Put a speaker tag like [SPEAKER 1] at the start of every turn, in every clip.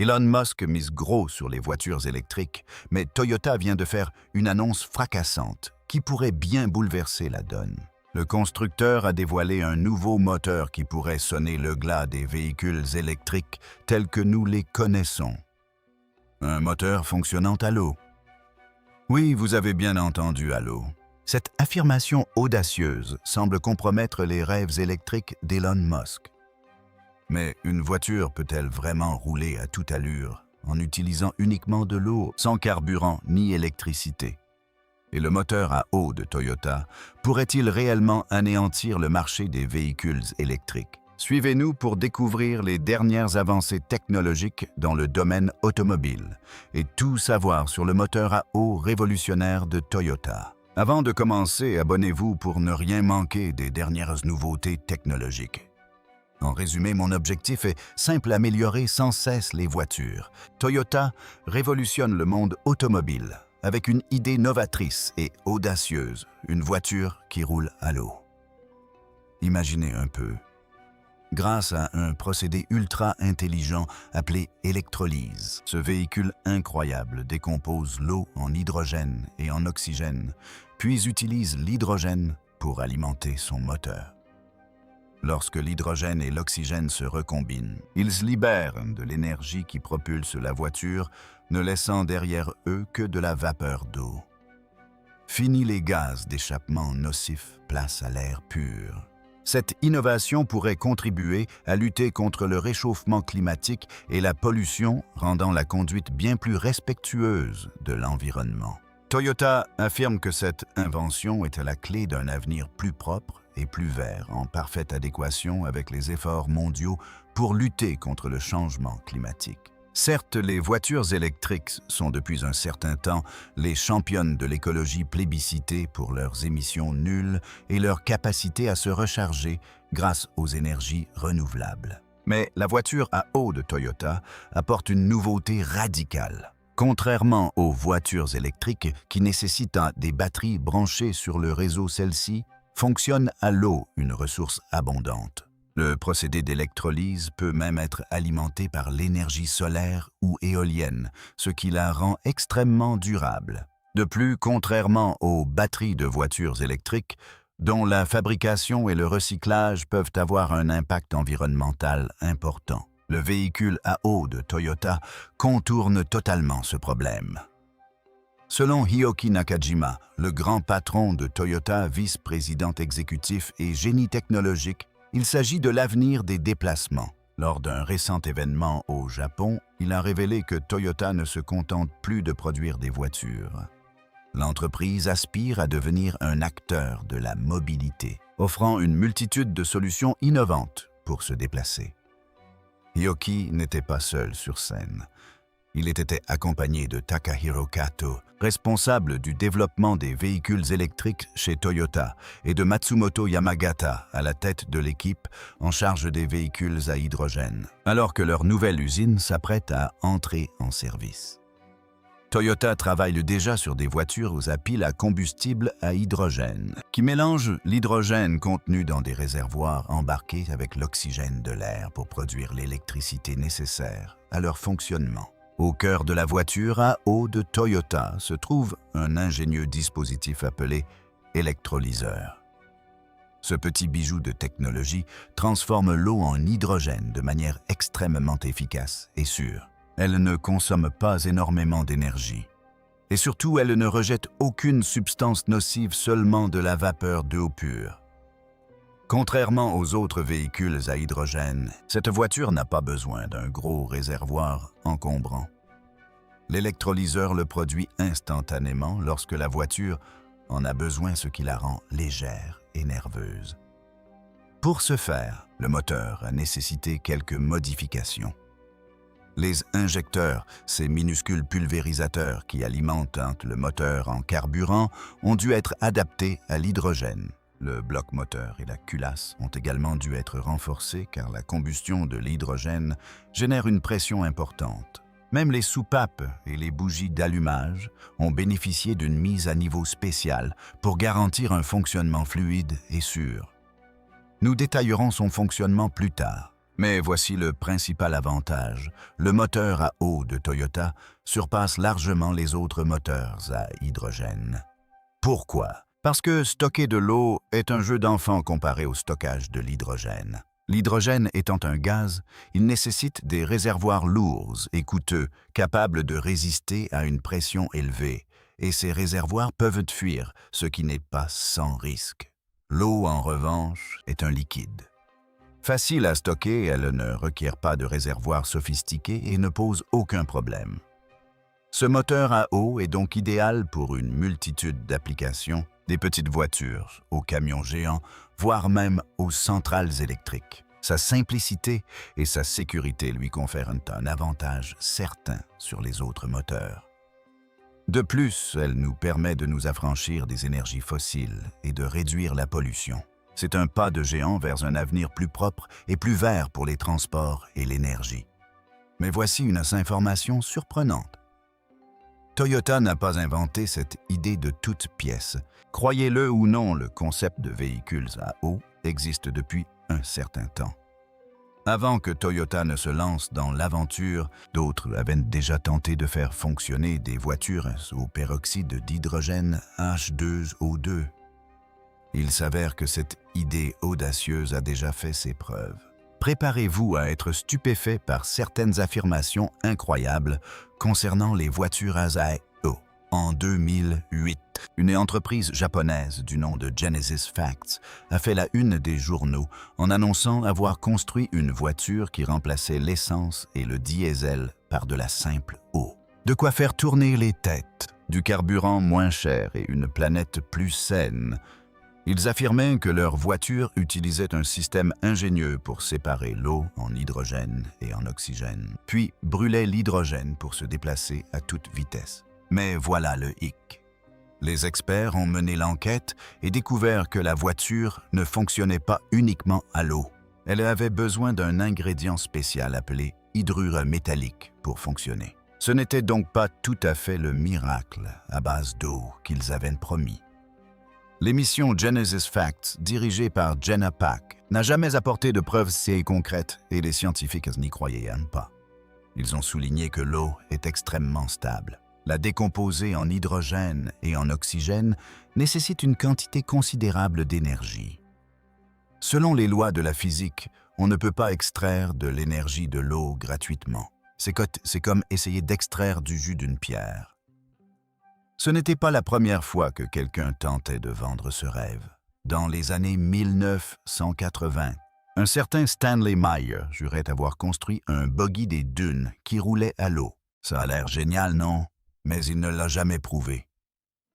[SPEAKER 1] Elon Musk mise gros sur les voitures électriques, mais Toyota vient de faire une annonce fracassante qui pourrait bien bouleverser la donne. Le constructeur a dévoilé un nouveau moteur qui pourrait sonner le glas des véhicules électriques tels que nous les connaissons. Un moteur fonctionnant à l'eau. Oui, vous avez bien entendu à l'eau. Cette affirmation audacieuse semble compromettre les rêves électriques d'Elon Musk. Mais une voiture peut-elle vraiment rouler à toute allure en utilisant uniquement de l'eau, sans carburant ni électricité? Et le moteur à eau de Toyota pourrait-il réellement anéantir le marché des véhicules électriques? Suivez-nous pour découvrir les dernières avancées technologiques dans le domaine automobile et tout savoir sur le moteur à eau révolutionnaire de Toyota. Avant de commencer, abonnez-vous pour ne rien manquer des dernières nouveautés technologiques. En résumé, mon objectif est simple: améliorer sans cesse les voitures. Toyota révolutionne le monde automobile avec une idée novatrice et audacieuse, une voiture qui roule à l'eau. Imaginez un peu. Grâce à un procédé ultra intelligent appelé électrolyse, ce véhicule incroyable décompose l'eau en hydrogène et en oxygène, puis utilise l'hydrogène pour alimenter son moteur. Lorsque l'hydrogène et l'oxygène se recombinent, ils libèrent de l'énergie qui propulse la voiture, ne laissant derrière eux que de la vapeur d'eau. Fini les gaz d'échappement nocifs, place à l'air pur. Cette innovation pourrait contribuer à lutter contre le réchauffement climatique et la pollution, rendant la conduite bien plus respectueuse de l'environnement. Toyota affirme que cette invention est à la clé d'un avenir plus propre et plus vert, en parfaite adéquation avec les efforts mondiaux pour lutter contre le changement climatique. Certes, les voitures électriques sont depuis un certain temps les championnes de l'écologie plébiscitées pour leurs émissions nulles et leur capacité à se recharger grâce aux énergies renouvelables. Mais la voiture à eau de Toyota apporte une nouveauté radicale. Contrairement aux voitures électriques qui nécessitent des batteries branchées sur le réseau, celle-ci fonctionne à l'eau, une ressource abondante. Le procédé d'électrolyse peut même être alimenté par l'énergie solaire ou éolienne, ce qui la rend extrêmement durable. De plus, contrairement aux batteries de voitures électriques, dont la fabrication et le recyclage peuvent avoir un impact environnemental important, le véhicule à eau de Toyota contourne totalement ce problème. Selon Hiroki Nakajima, le grand patron de Toyota, vice-président exécutif et génie technologique, il s'agit de l'avenir des déplacements. Lors d'un récent événement au Japon, il a révélé que Toyota ne se contente plus de produire des voitures. L'entreprise aspire à devenir un acteur de la mobilité, offrant une multitude de solutions innovantes pour se déplacer. Hiroki n'était pas seul sur scène. Il était accompagné de Takahiro Kato, responsable du développement des véhicules électriques chez Toyota, et de Matsumoto Yamagata, à la tête de l'équipe en charge des véhicules à hydrogène, alors que leur nouvelle usine s'apprête à entrer en service. Toyota travaille déjà sur des voitures à piles à combustible à hydrogène, qui mélangent l'hydrogène contenu dans des réservoirs embarqués avec l'oxygène de l'air pour produire l'électricité nécessaire à leur fonctionnement. Au cœur de la voiture à eau de Toyota se trouve un ingénieux dispositif appelé électrolyseur. Ce petit bijou de technologie transforme l'eau en hydrogène de manière extrêmement efficace et sûre. Elle ne consomme pas énormément d'énergie. Et surtout, elle ne rejette aucune substance nocive, seulement de la vapeur d'eau pure. Contrairement aux autres véhicules à hydrogène, cette voiture n'a pas besoin d'un gros réservoir encombrant. L'électrolyseur le produit instantanément lorsque la voiture en a besoin, ce qui la rend légère et nerveuse. Pour ce faire, le moteur a nécessité quelques modifications. Les injecteurs, ces minuscules pulvérisateurs qui alimentent le moteur en carburant, ont dû être adaptés à l'hydrogène. Le bloc moteur et la culasse ont également dû être renforcés car la combustion de l'hydrogène génère une pression importante. Même les soupapes et les bougies d'allumage ont bénéficié d'une mise à niveau spéciale pour garantir un fonctionnement fluide et sûr. Nous détaillerons son fonctionnement plus tard, Mais voici le principal avantage. Le moteur à eau de Toyota surpasse largement les autres moteurs à hydrogène. Pourquoi? Parce que stocker de l'eau est un jeu d'enfant comparé au stockage de l'hydrogène. L'hydrogène étant un gaz, il nécessite des réservoirs lourds et coûteux, capables de résister à une pression élevée, et ces réservoirs peuvent fuir, ce qui n'est pas sans risque. L'eau, en revanche, est un liquide. Facile à stocker, elle ne requiert pas de réservoirs sophistiqués et ne pose aucun problème. Ce moteur à eau est donc idéal pour une multitude d'applications, des petites voitures, aux camions géants, voire même aux centrales électriques. Sa simplicité et sa sécurité lui confèrent un avantage certain sur les autres moteurs. De plus, elle nous permet de nous affranchir des énergies fossiles et de réduire la pollution. C'est un pas de géant vers un avenir plus propre et plus vert pour les transports et l'énergie. Mais voici une information surprenante. Toyota n'a pas inventé cette idée de toute pièce. Croyez-le ou non, le concept de véhicules à eau existe depuis un certain temps. Avant que Toyota ne se lance dans l'aventure, d'autres avaient déjà tenté de faire fonctionner des voitures au peroxyde d'hydrogène H2O2. Il s'avère que cette idée audacieuse a déjà fait ses preuves. Préparez-vous à être stupéfait par certaines affirmations incroyables concernant les voitures à eau. En 2008, une entreprise japonaise du nom de Genesis Facts a fait la une des journaux en annonçant avoir construit une voiture qui remplaçait l'essence et le diesel par de la simple eau. De quoi faire tourner les têtes, du carburant moins cher et une planète plus saine. Ils affirmaient que leur voiture utilisait un système ingénieux pour séparer l'eau en hydrogène et en oxygène, puis brûlait l'hydrogène pour se déplacer à toute vitesse. Mais voilà le hic. Les experts ont mené l'enquête et découvert que la voiture ne fonctionnait pas uniquement à l'eau. Elle avait besoin d'un ingrédient spécial appelé hydrure métallique pour fonctionner. Ce n'était donc pas tout à fait le miracle à base d'eau qu'ils avaient promis. L'émission Genesis Facts, dirigée par Jenna Pack, n'a jamais apporté de preuves si concrètes et les scientifiques n'y croyaient pas. Ils ont souligné que l'eau est extrêmement stable. La décomposer en hydrogène et en oxygène nécessite une quantité considérable d'énergie. Selon les lois de la physique, on ne peut pas extraire de l'énergie de l'eau gratuitement. C'est comme essayer d'extraire du jus d'une pierre. Ce n'était pas la première fois que quelqu'un tentait de vendre ce rêve. Dans les années 1980, un certain Stanley Meyer jurait avoir construit un buggy des dunes qui roulait à l'eau. Ça a l'air génial, non? Mais il ne l'a jamais prouvé.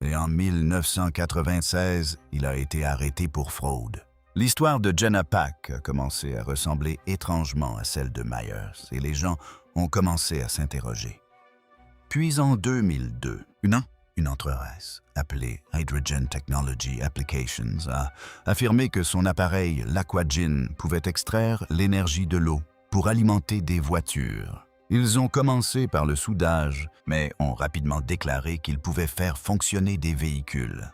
[SPEAKER 1] Et en 1996, il a été arrêté pour fraude. L'histoire de Jenna Pack a commencé à ressembler étrangement à celle de Myers et les gens ont commencé à s'interroger. Puis en 2002, une entreprise appelée Hydrogen Technology Applications a affirmé que son appareil, l'Aquagen, pouvait extraire l'énergie de l'eau pour alimenter des voitures. Ils ont commencé par le soudage, mais ont rapidement déclaré qu'ils pouvaient faire fonctionner des véhicules.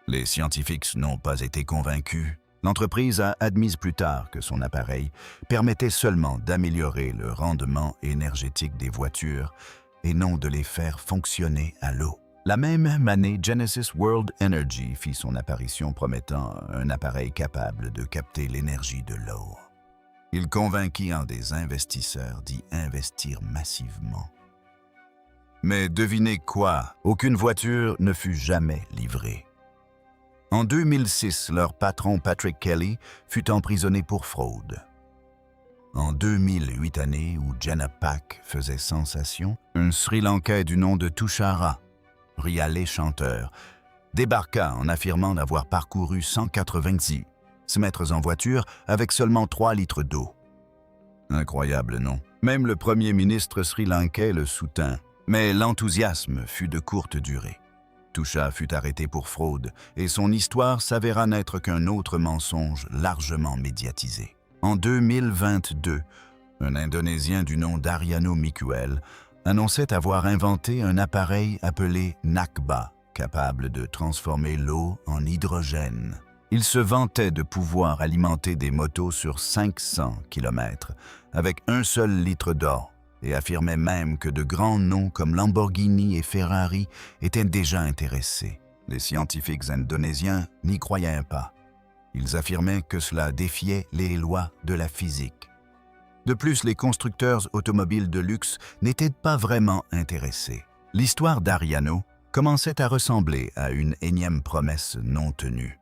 [SPEAKER 1] Les scientifiques n'ont pas été convaincus. L'entreprise a admis plus tard que son appareil permettait seulement d'améliorer le rendement énergétique des voitures et non de les faire fonctionner à l'eau. La même année, Genesis World Energy fit son apparition promettant un appareil capable de capter l'énergie de l'eau. Il convainquit un des investisseurs d'y investir massivement. Mais devinez quoi? Aucune voiture ne fut jamais livrée. En 2006, leur patron Patrick Kelly fut emprisonné pour fraude. En 2008, année où Jenna Pack faisait sensation, un Sri Lankais du nom de Tushara, Rialé chanteur, débarqua en affirmant d'avoir parcouru 190 mètres en voiture avec seulement 3 litres d'eau. Incroyable, non? Même le premier ministre sri-lankais le soutint, mais l'enthousiasme fut de courte durée. Tusha fut arrêté pour fraude et son histoire s'avéra n'être qu'un autre mensonge largement médiatisé. En 2022, un Indonésien du nom d'Ariano Mikuel annonçait avoir inventé un appareil appelé Nakba, capable de transformer l'eau en hydrogène. Il se vantait de pouvoir alimenter des motos sur 500 km avec un seul litre d'or et affirmait même que de grands noms comme Lamborghini et Ferrari étaient déjà intéressés. Les scientifiques indonésiens n'y croyaient pas. Ils affirmaient que cela défiait les lois de la physique. De plus, les constructeurs automobiles de luxe n'étaient pas vraiment intéressés. L'histoire d'Ariano commençait à ressembler à une énième promesse non tenue.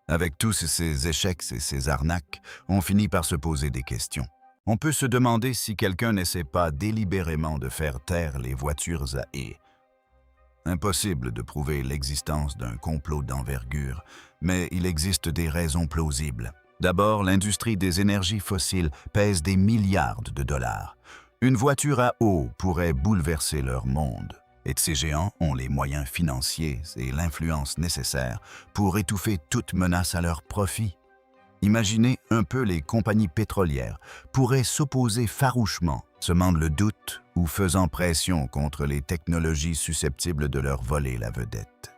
[SPEAKER 1] Avec tous ces échecs et ces arnaques, on finit par se poser des questions. On peut se demander si quelqu'un n'essaie pas délibérément de faire taire les voitures à haies. Impossible de prouver l'existence d'un complot d'envergure, mais il existe des raisons plausibles. D'abord, l'industrie des énergies fossiles pèse des milliards de dollars. Une voiture à eau pourrait bouleverser leur monde. Et ces géants ont les moyens financiers et l'influence nécessaires pour étouffer toute menace à leur profit. Imaginez un peu les compagnies pétrolières pourraient s'opposer farouchement, semant le doute ou faisant pression contre les technologies susceptibles de leur voler la vedette.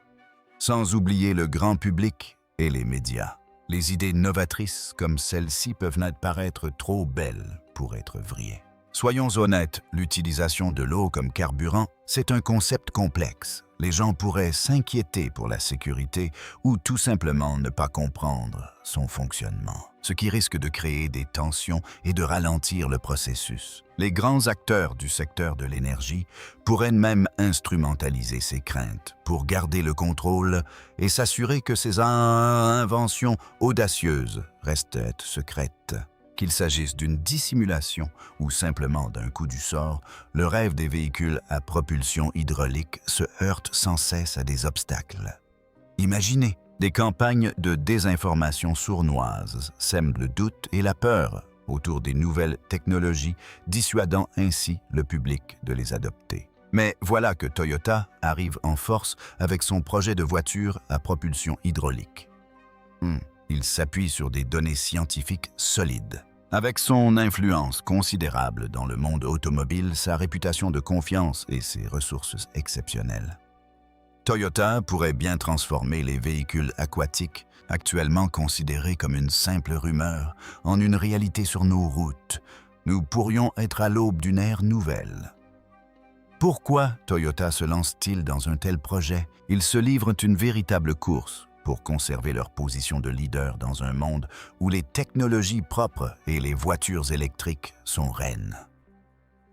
[SPEAKER 1] Sans oublier le grand public et les médias. Les idées novatrices comme celle-ci peuvent paraître trop belles pour être vraies. Soyons honnêtes, l'utilisation de l'eau comme carburant, c'est un concept complexe. Les gens pourraient s'inquiéter pour la sécurité ou tout simplement ne pas comprendre son fonctionnement, ce qui risque de créer des tensions et de ralentir le processus. Les grands acteurs du secteur de l'énergie pourraient même instrumentaliser ces craintes pour garder le contrôle et s'assurer que ces inventions audacieuses restent secrètes. Qu'il s'agisse d'une dissimulation ou simplement d'un coup du sort, le rêve des véhicules à propulsion hydraulique se heurte sans cesse à des obstacles. Imaginez, des campagnes de désinformation sournoises sèment le doute et la peur autour des nouvelles technologies, dissuadant ainsi le public de les adopter. Mais voilà que Toyota arrive en force avec son projet de voiture à propulsion hydraulique. Il s'appuie sur des données scientifiques solides. Avec son influence considérable dans le monde automobile, sa réputation de confiance et ses ressources exceptionnelles, Toyota pourrait bien transformer les véhicules aquatiques, actuellement considérés comme une simple rumeur, en une réalité sur nos routes. Nous pourrions être à l'aube d'une ère nouvelle. Pourquoi Toyota se lance-t-il dans un tel projet? Ils se livrent une véritable course pour conserver leur position de leader dans un monde où les technologies propres et les voitures électriques sont reines.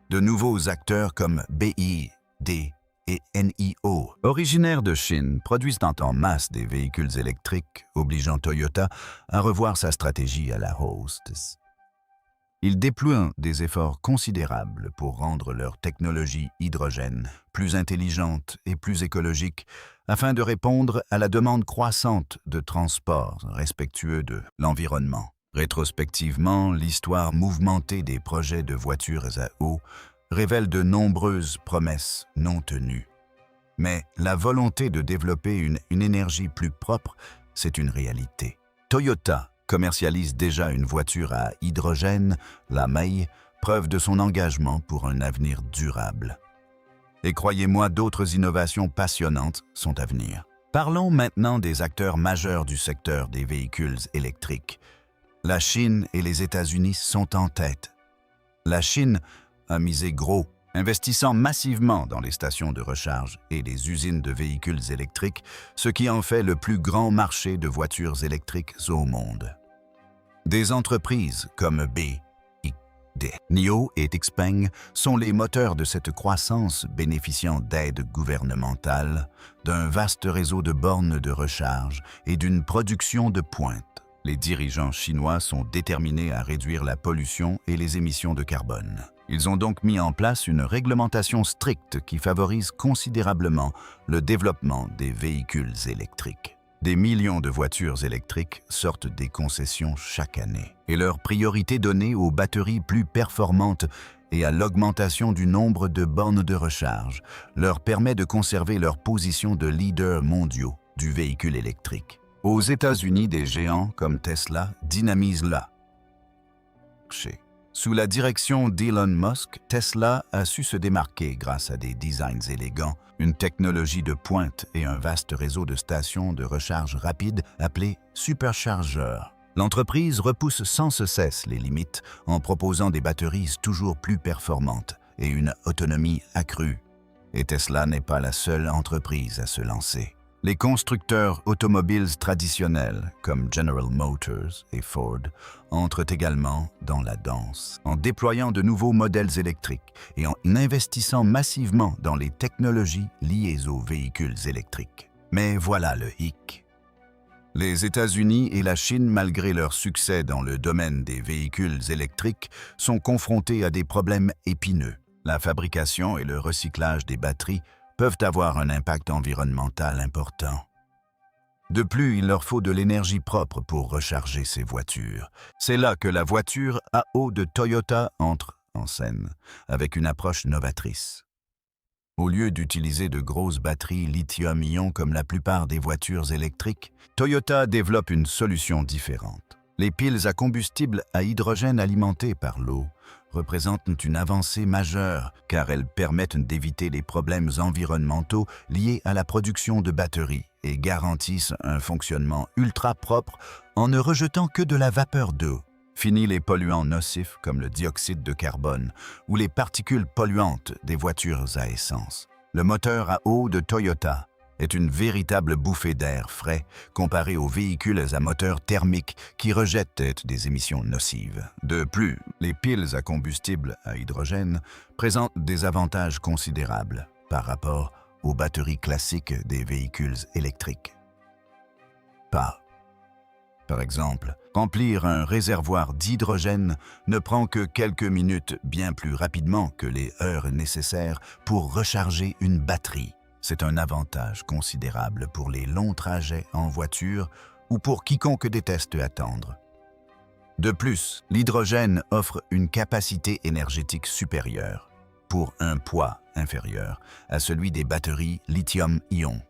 [SPEAKER 1] De nouveaux acteurs comme BYD et NIO, originaires de Chine, produisent en masse des véhicules électriques, obligeant Toyota à revoir sa stratégie à la hausse. Ils déploient des efforts considérables pour rendre leur technologie hydrogène plus intelligente et plus écologique afin de répondre à la demande croissante de transports respectueux de l'environnement. Rétrospectivement, l'histoire mouvementée des projets de voitures à eau révèle de nombreuses promesses non tenues. Mais la volonté de développer une énergie plus propre, c'est une réalité. Toyota commercialise déjà une voiture à hydrogène, la May, preuve de son engagement pour un avenir durable. Et croyez-moi, d'autres innovations passionnantes sont à venir. Parlons maintenant des acteurs majeurs du secteur des véhicules électriques. La Chine et les États-Unis sont en tête. La Chine a misé gros, investissant massivement dans les stations de recharge et les usines de véhicules électriques, ce qui en fait le plus grand marché de voitures électriques au monde. Des entreprises comme BYD, NIO et Xpeng sont les moteurs de cette croissance, bénéficiant d'aides gouvernementales, d'un vaste réseau de bornes de recharge et d'une production de pointe. Les dirigeants chinois sont déterminés à réduire la pollution et les émissions de carbone. Ils ont donc mis en place une réglementation stricte qui favorise considérablement le développement des véhicules électriques. Des millions de voitures électriques sortent des concessions chaque année, et leur priorité donnée aux batteries plus performantes et à l'augmentation du nombre de bornes de recharge leur permet de conserver leur position de leader mondiaux du véhicule électrique. Aux États-Unis, des géants comme Tesla dynamisent là. Sous la direction d'Elon Musk, Tesla a su se démarquer grâce à des designs élégants, une technologie de pointe et un vaste réseau de stations de recharge rapide appelé superchargeurs. L'entreprise repousse sans cesse les limites en proposant des batteries toujours plus performantes et une autonomie accrue. Et Tesla n'est pas la seule entreprise à se lancer. Les constructeurs automobiles traditionnels, comme General Motors et Ford, entrent également dans la danse, en déployant de nouveaux modèles électriques et en investissant massivement dans les technologies liées aux véhicules électriques. Mais voilà le hic. Les États-Unis et la Chine, malgré leur succès dans le domaine des véhicules électriques, sont confrontés à des problèmes épineux. La fabrication et le recyclage des batteries peuvent avoir un impact environnemental important. De plus, il leur faut de l'énergie propre pour recharger ces voitures. C'est là que la voiture à eau de Toyota entre en scène, avec une approche novatrice. Au lieu d'utiliser de grosses batteries lithium-ion comme la plupart des voitures électriques, Toyota développe une solution différente. Les piles à combustible à hydrogène alimentées par l'eau représentent une avancée majeure car elles permettent d'éviter les problèmes environnementaux liés à la production de batteries et garantissent un fonctionnement ultra propre en ne rejetant que de la vapeur d'eau. Fini les polluants nocifs comme le dioxyde de carbone ou les particules polluantes des voitures à essence. Le moteur à eau de Toyota est une véritable bouffée d'air frais comparé aux véhicules à moteur thermique qui rejettent des émissions nocives. De plus, les piles à combustible à hydrogène présentent des avantages considérables par rapport aux batteries classiques des véhicules électriques. Par exemple, remplir un réservoir d'hydrogène ne prend que quelques minutes bien plus rapidement que les heures nécessaires pour recharger une batterie. C'est un avantage considérable pour les longs trajets en voiture ou pour quiconque déteste attendre. De plus, l'hydrogène offre une capacité énergétique supérieure, pour un poids inférieur à celui des batteries lithium-ion.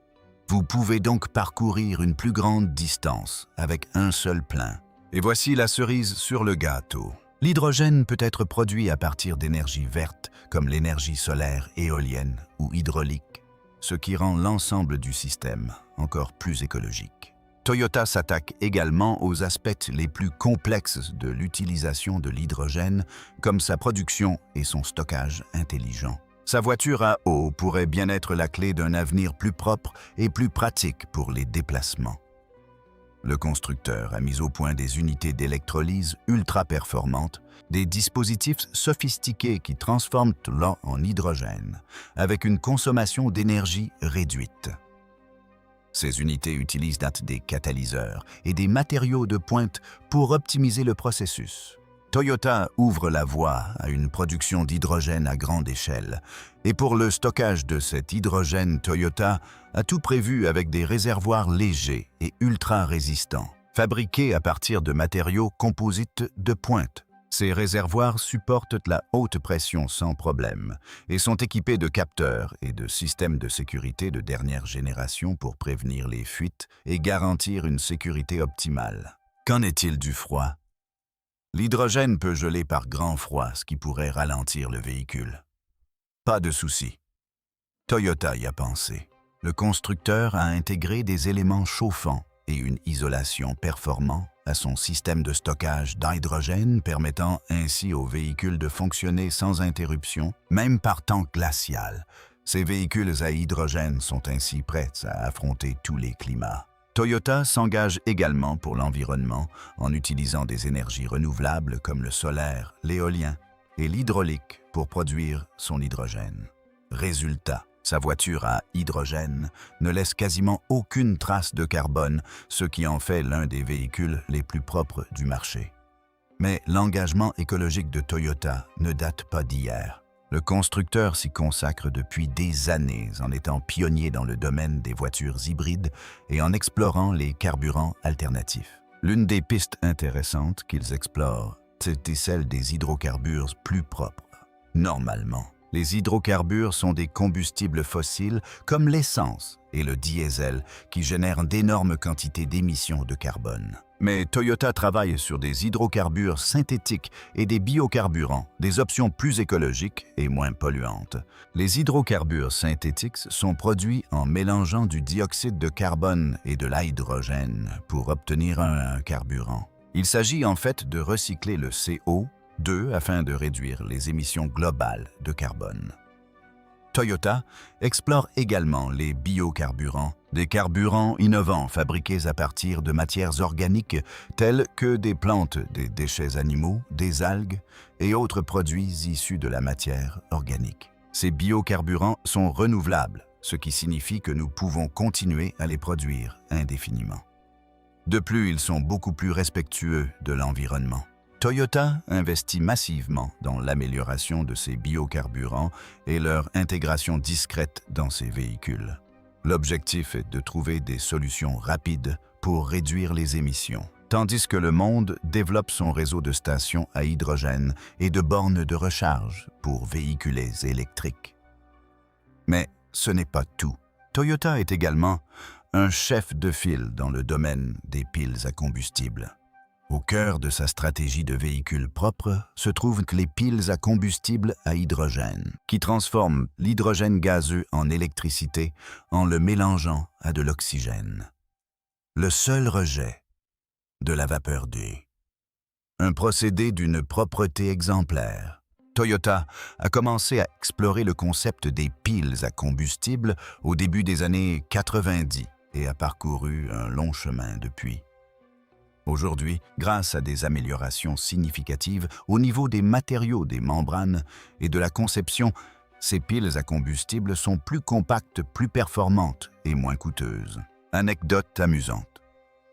[SPEAKER 1] Vous pouvez donc parcourir une plus grande distance avec un seul plein. Et voici la cerise sur le gâteau. L'hydrogène peut être produit à partir d'énergie verte comme l'énergie solaire, éolienne ou hydraulique, ce qui rend l'ensemble du système encore plus écologique. Toyota s'attaque également aux aspects les plus complexes de l'utilisation de l'hydrogène, comme sa production et son stockage intelligent. Sa voiture à eau pourrait bien être la clé d'un avenir plus propre et plus pratique pour les déplacements. Le constructeur a mis au point des unités d'électrolyse ultra performantes, des dispositifs sophistiqués qui transforment l'eau en hydrogène, avec une consommation d'énergie réduite. Ces unités utilisent des catalyseurs et des matériaux de pointe pour optimiser le processus. Toyota ouvre la voie à une production d'hydrogène à grande échelle. Et pour le stockage de cet hydrogène, Toyota a tout prévu avec des réservoirs légers et ultra résistants, fabriqués à partir de matériaux composites de pointe. Ces réservoirs supportent la haute pression sans problème et sont équipés de capteurs et de systèmes de sécurité de dernière génération pour prévenir les fuites et garantir une sécurité optimale. Qu'en est-il du froid? L'hydrogène peut geler par grand froid, ce qui pourrait ralentir le véhicule. Pas de souci. Toyota y a pensé. Le constructeur a intégré des éléments chauffants et une isolation performante à son système de stockage d'hydrogène, permettant ainsi aux véhicules de fonctionner sans interruption, même par temps glacial. Ces véhicules à hydrogène sont ainsi prêts à affronter tous les climats. Toyota s'engage également pour l'environnement en utilisant des énergies renouvelables comme le solaire, l'éolien et l'hydraulique pour produire son hydrogène. Résultat, sa voiture à hydrogène ne laisse quasiment aucune trace de carbone, ce qui en fait l'un des véhicules les plus propres du marché. Mais l'engagement écologique de Toyota ne date pas d'hier. Le constructeur s'y consacre depuis des années en étant pionnier dans le domaine des voitures hybrides et en explorant les carburants alternatifs. L'une des pistes intéressantes qu'ils explorent, c'est celle des hydrocarbures plus propres. Normalement, Les hydrocarbures sont des combustibles fossiles comme l'essence et le diesel qui génèrent d'énormes quantités d'émissions de carbone. Mais Toyota travaille sur des hydrocarbures synthétiques et des biocarburants, des options plus écologiques et moins polluantes. Les hydrocarbures synthétiques sont produits en mélangeant du dioxyde de carbone et de l'hydrogène pour obtenir un carburant. Il s'agit en fait de recycler le CO2 afin de réduire les émissions globales de carbone. Toyota explore également les biocarburants, des carburants innovants fabriqués à partir de matières organiques telles que des plantes, des déchets animaux, des algues et autres produits issus de la matière organique. Ces biocarburants sont renouvelables, ce qui signifie que nous pouvons continuer à les produire indéfiniment. De plus, ils sont beaucoup plus respectueux de l'environnement. Toyota investit massivement dans l'amélioration de ces biocarburants et leur intégration discrète dans ses véhicules. L'objectif est de trouver des solutions rapides pour réduire les émissions, tandis que le monde développe son réseau de stations à hydrogène et de bornes de recharge pour véhicules électriques. Mais ce n'est pas tout. Toyota est également un chef de file dans le domaine des piles à combustible. Au cœur de sa stratégie de véhicules propres se trouvent les piles à combustible à hydrogène, qui transforment l'hydrogène gazeux en électricité en le mélangeant à de l'oxygène. Le seul rejet de la vapeur d'eau. Un procédé d'une propreté exemplaire. Toyota a commencé à explorer le concept des piles à combustible au début des années 90 et a parcouru un long chemin depuis. Aujourd'hui, grâce à des améliorations significatives au niveau des matériaux des membranes et de la conception, ces piles à combustible sont plus compactes, plus performantes et moins coûteuses. Anecdote amusante.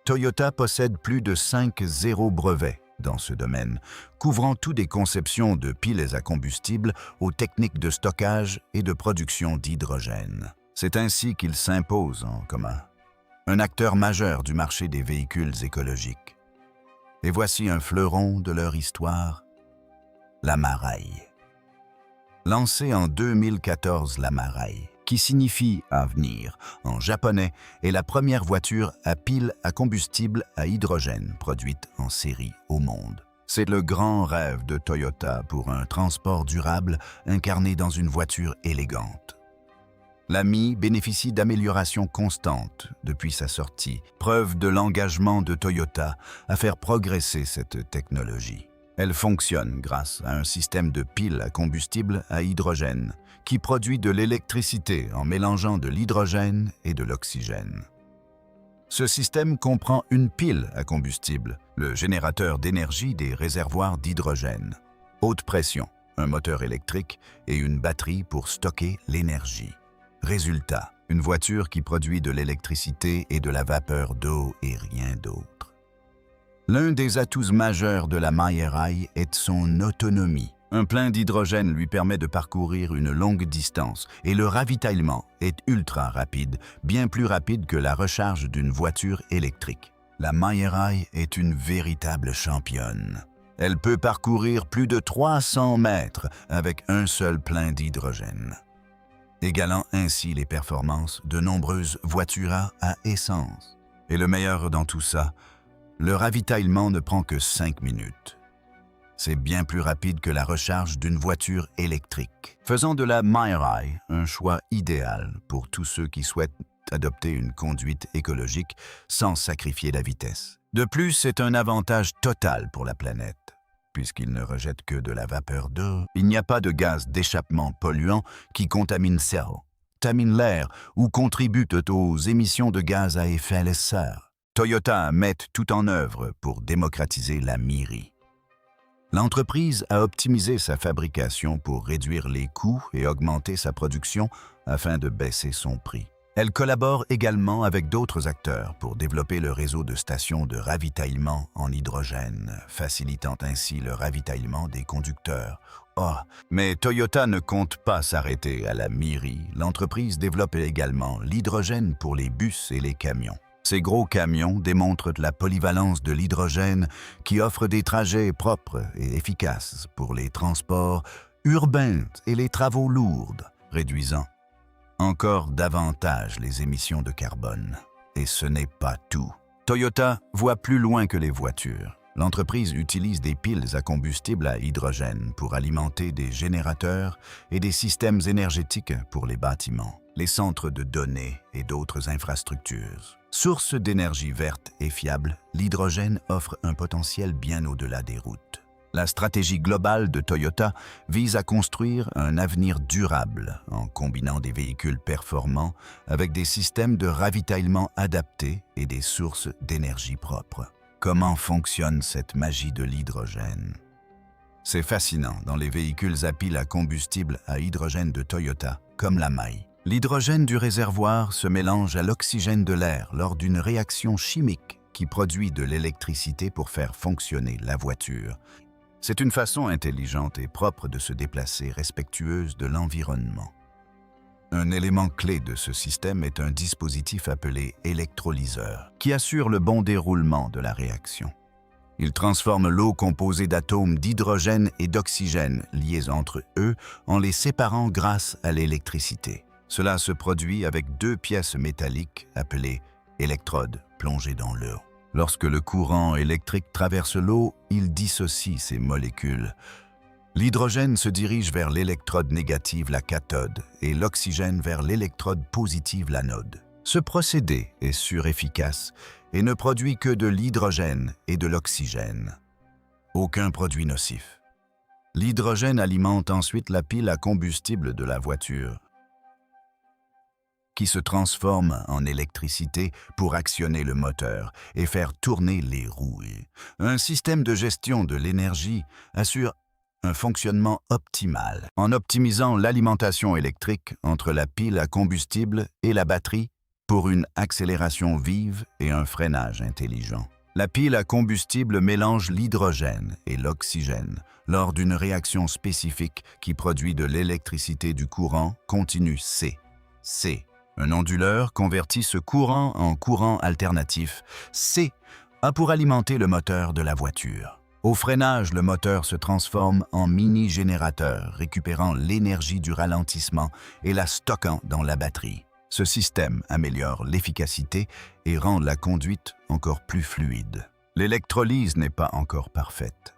[SPEAKER 1] Toyota possède plus de 5 brevets dans ce domaine, couvrant toutes des conceptions de piles à combustible aux techniques de stockage et de production d'hydrogène. C'est ainsi qu'il s'impose en commun. Un acteur majeur du marché des véhicules écologiques. Et voici un fleuron de leur histoire, la Mirai. Lancée en 2014, la Mirai, qui signifie « avenir » en japonais, est la première voiture à pile à combustible à hydrogène produite en série au monde. C'est le grand rêve de Toyota pour un transport durable incarné dans une voiture élégante. La Mi bénéficie d'améliorations constantes depuis sa sortie, preuve de l'engagement de Toyota à faire progresser cette technologie. Elle fonctionne grâce à un système de piles à combustible à hydrogène qui produit de l'électricité en mélangeant de l'hydrogène et de l'oxygène. Ce système comprend une pile à combustible, le générateur d'énergie des réservoirs d'hydrogène, haute pression, un moteur électrique et une batterie pour stocker l'énergie. Résultat, une voiture qui produit de l'électricité et de la vapeur d'eau et rien d'autre. L'un des atouts majeurs de la Mirai est son autonomie. Un plein d'hydrogène lui permet de parcourir une longue distance et le ravitaillement est ultra rapide, bien plus rapide que la recharge d'une voiture électrique. La Mirai est une véritable championne. Elle peut parcourir plus de 300 mètres avec un seul plein d'hydrogène, égalant ainsi les performances de nombreuses voitures à essence. Et le meilleur dans tout ça, le ravitaillement ne prend que 5 minutes. C'est bien plus rapide que la recharge d'une voiture électrique, faisant de la Mirai un choix idéal pour tous ceux qui souhaitent adopter une conduite écologique sans sacrifier la vitesse. De plus, c'est un avantage total pour la planète. Puisqu'il ne rejette que de la vapeur d'eau, il n'y a pas de gaz d'échappement polluant qui contamine l'air ou contribue aux émissions de gaz à effet de serre. Toyota met tout en œuvre pour démocratiser la Mirai. L'entreprise a optimisé sa fabrication pour réduire les coûts et augmenter sa production afin de baisser son prix. Elle collabore également avec d'autres acteurs pour développer le réseau de stations de ravitaillement en hydrogène, facilitant ainsi le ravitaillement des conducteurs. Mais Toyota ne compte pas s'arrêter à la Mirai. L'entreprise développe également l'hydrogène pour les bus et les camions. Ces gros camions démontrent la polyvalence de l'hydrogène qui offre des trajets propres et efficaces pour les transports urbains et les travaux lourds, réduisant encore davantage les émissions de carbone. Et ce n'est pas tout. Toyota voit plus loin que les voitures. L'entreprise utilise des piles à combustible à hydrogène pour alimenter des générateurs et des systèmes énergétiques pour les bâtiments, les centres de données et d'autres infrastructures. Source d'énergie verte et fiable, l'hydrogène offre un potentiel bien au-delà des routes. La stratégie globale de Toyota vise à construire un avenir durable en combinant des véhicules performants avec des systèmes de ravitaillement adaptés et des sources d'énergie propres. Comment fonctionne cette magie de l'hydrogène? C'est fascinant dans les véhicules à piles à combustible à hydrogène de Toyota, comme la Mai. L'hydrogène du réservoir se mélange à l'oxygène de l'air lors d'une réaction chimique qui produit de l'électricité pour faire fonctionner la voiture. C'est une façon intelligente et propre de se déplacer, respectueuse de l'environnement. Un élément clé de ce système est un dispositif appelé électrolyseur, qui assure le bon déroulement de la réaction. Il transforme l'eau composée d'atomes d'hydrogène et d'oxygène liés entre eux en les séparant grâce à l'électricité. Cela se produit avec deux pièces métalliques appelées électrodes plongées dans l'eau. Lorsque le courant électrique traverse l'eau, il dissocie ces molécules. L'hydrogène se dirige vers l'électrode négative, la cathode, et l'oxygène vers l'électrode positive, l'anode. Ce procédé est sûr et efficace et ne produit que de l'hydrogène et de l'oxygène. Aucun produit nocif. L'hydrogène alimente ensuite la pile à combustible de la voiture, qui se transforme en électricité pour actionner le moteur et faire tourner les roues. Un système de gestion de l'énergie assure un fonctionnement optimal en optimisant l'alimentation électrique entre la pile à combustible et la batterie pour une accélération vive et un freinage intelligent. La pile à combustible mélange l'hydrogène et l'oxygène lors d'une réaction spécifique qui produit de l'électricité du courant continu C. Un onduleur convertit ce courant en courant alternatif, C, pour alimenter le moteur de la voiture. Au freinage, le moteur se transforme en mini-générateur, récupérant l'énergie du ralentissement et la stockant dans la batterie. Ce système améliore l'efficacité et rend la conduite encore plus fluide. L'électrolyse n'est pas encore parfaite.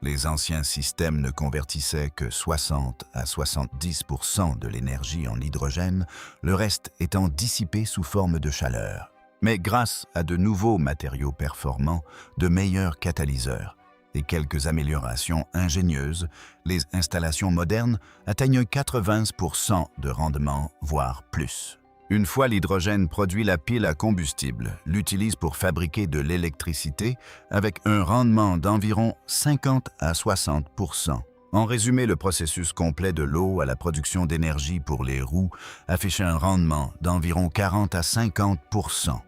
[SPEAKER 1] Les anciens systèmes ne convertissaient que 60 à 70% de l'énergie en hydrogène, le reste étant dissipé sous forme de chaleur. Mais grâce à de nouveaux matériaux performants, de meilleurs catalyseurs et quelques améliorations ingénieuses, les installations modernes atteignent 80% de rendement, voire plus. Une fois l'hydrogène produit, la pile à combustible l'utilise pour fabriquer de l'électricité avec un rendement d'environ 50 à 60%. En résumé, le processus complet de l'eau à la production d'énergie pour les roues affiche un rendement d'environ 40 à 50%.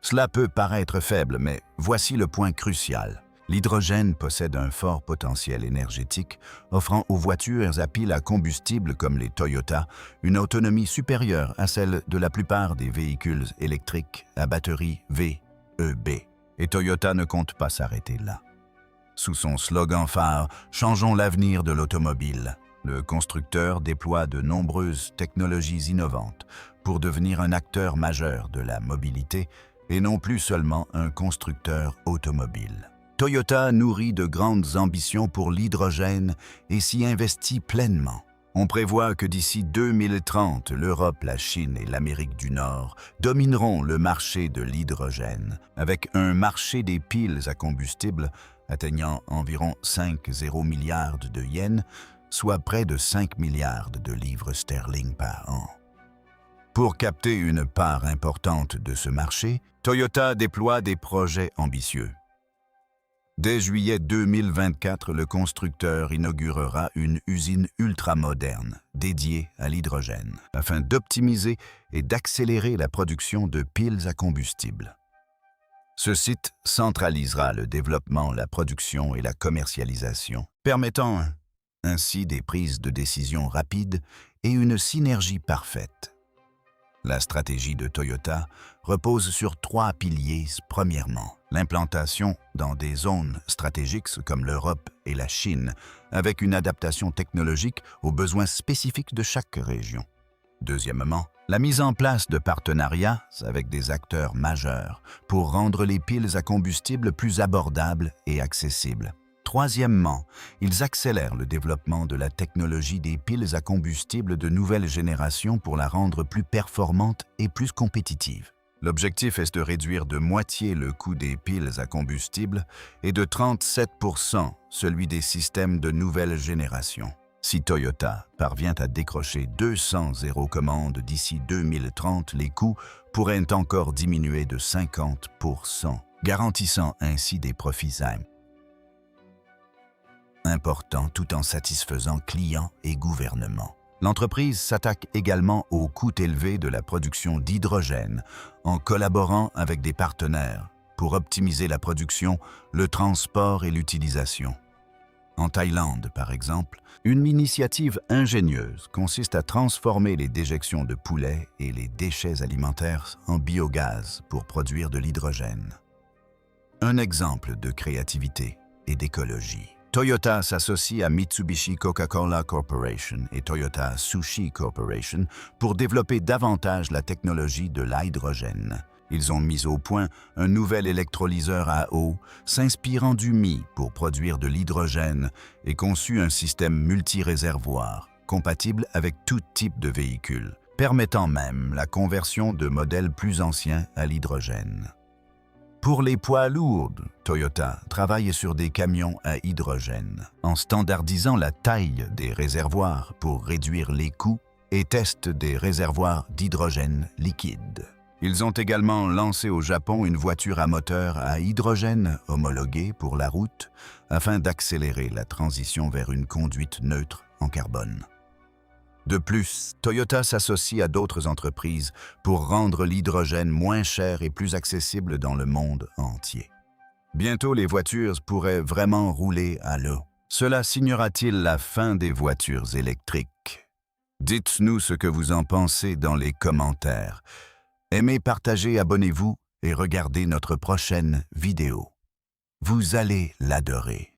[SPEAKER 1] Cela peut paraître faible, mais voici le point crucial. L'hydrogène possède un fort potentiel énergétique, offrant aux voitures à pile à combustible comme les Toyota une autonomie supérieure à celle de la plupart des véhicules électriques à batterie VEB. Et Toyota ne compte pas s'arrêter là. Sous son slogan phare « Changeons l'avenir de l'automobile », le constructeur déploie de nombreuses technologies innovantes pour devenir un acteur majeur de la mobilité et non plus seulement un constructeur automobile. Toyota nourrit de grandes ambitions pour l'hydrogène et s'y investit pleinement. On prévoit que d'ici 2030, l'Europe, la Chine et l'Amérique du Nord domineront le marché de l'hydrogène, avec un marché des piles à combustible atteignant environ 5,0 milliards de yens, soit près de 5 milliards de livres sterling par an. Pour capter une part importante de ce marché, Toyota déploie des projets ambitieux. Dès juillet 2024, le constructeur inaugurera une usine ultramoderne dédiée à l'hydrogène, afin d'optimiser et d'accélérer la production de piles à combustible. Ce site centralisera le développement, la production et la commercialisation, permettant ainsi des prises de décision rapides et une synergie parfaite. La stratégie de Toyota repose sur 3 piliers. Premièrement, l'implantation dans des zones stratégiques comme l'Europe et la Chine, avec une adaptation technologique aux besoins spécifiques de chaque région. Deuxièmement, la mise en place de partenariats avec des acteurs majeurs pour rendre les piles à combustible plus abordables et accessibles. Troisièmement, ils accélèrent le développement de la technologie des piles à combustible de nouvelle génération pour la rendre plus performante et plus compétitive. L'objectif est de réduire de moitié le coût des piles à combustible et de 37% celui des systèmes de nouvelle génération. Si Toyota parvient à décrocher 200 zéro commandes d'ici 2030, les coûts pourraient encore diminuer de 50%, garantissant ainsi des profits importants tout en satisfaisant clients et gouvernements. L'entreprise s'attaque également au coût élevé de la production d'hydrogène en collaborant avec des partenaires pour optimiser la production, le transport et l'utilisation. En Thaïlande, par exemple, une initiative ingénieuse consiste à transformer les déjections de poulet et les déchets alimentaires en biogaz pour produire de l'hydrogène. Un exemple de créativité et d'écologie. Toyota s'associe à Mitsubishi Coca-Cola Corporation et Toyota Sushi Corporation pour développer davantage la technologie de l'hydrogène. Ils ont mis au point un nouvel électrolyseur à eau s'inspirant du Mi pour produire de l'hydrogène et conçu un système multi-réservoir compatible avec tout type de véhicule, permettant même la conversion de modèles plus anciens à l'hydrogène. Pour les poids lourds, Toyota travaille sur des camions à hydrogène, en standardisant la taille des réservoirs pour réduire les coûts et teste des réservoirs d'hydrogène liquide. Ils ont également lancé au Japon une voiture à moteur à hydrogène homologuée pour la route afin d'accélérer la transition vers une conduite neutre en carbone. De plus, Toyota s'associe à d'autres entreprises pour rendre l'hydrogène moins cher et plus accessible dans le monde entier. Bientôt, les voitures pourraient vraiment rouler à l'eau. Cela signera-t-il la fin des voitures électriques? Dites-nous ce que vous en pensez dans les commentaires. Aimez, partagez, abonnez-vous et regardez notre prochaine vidéo. Vous allez l'adorer.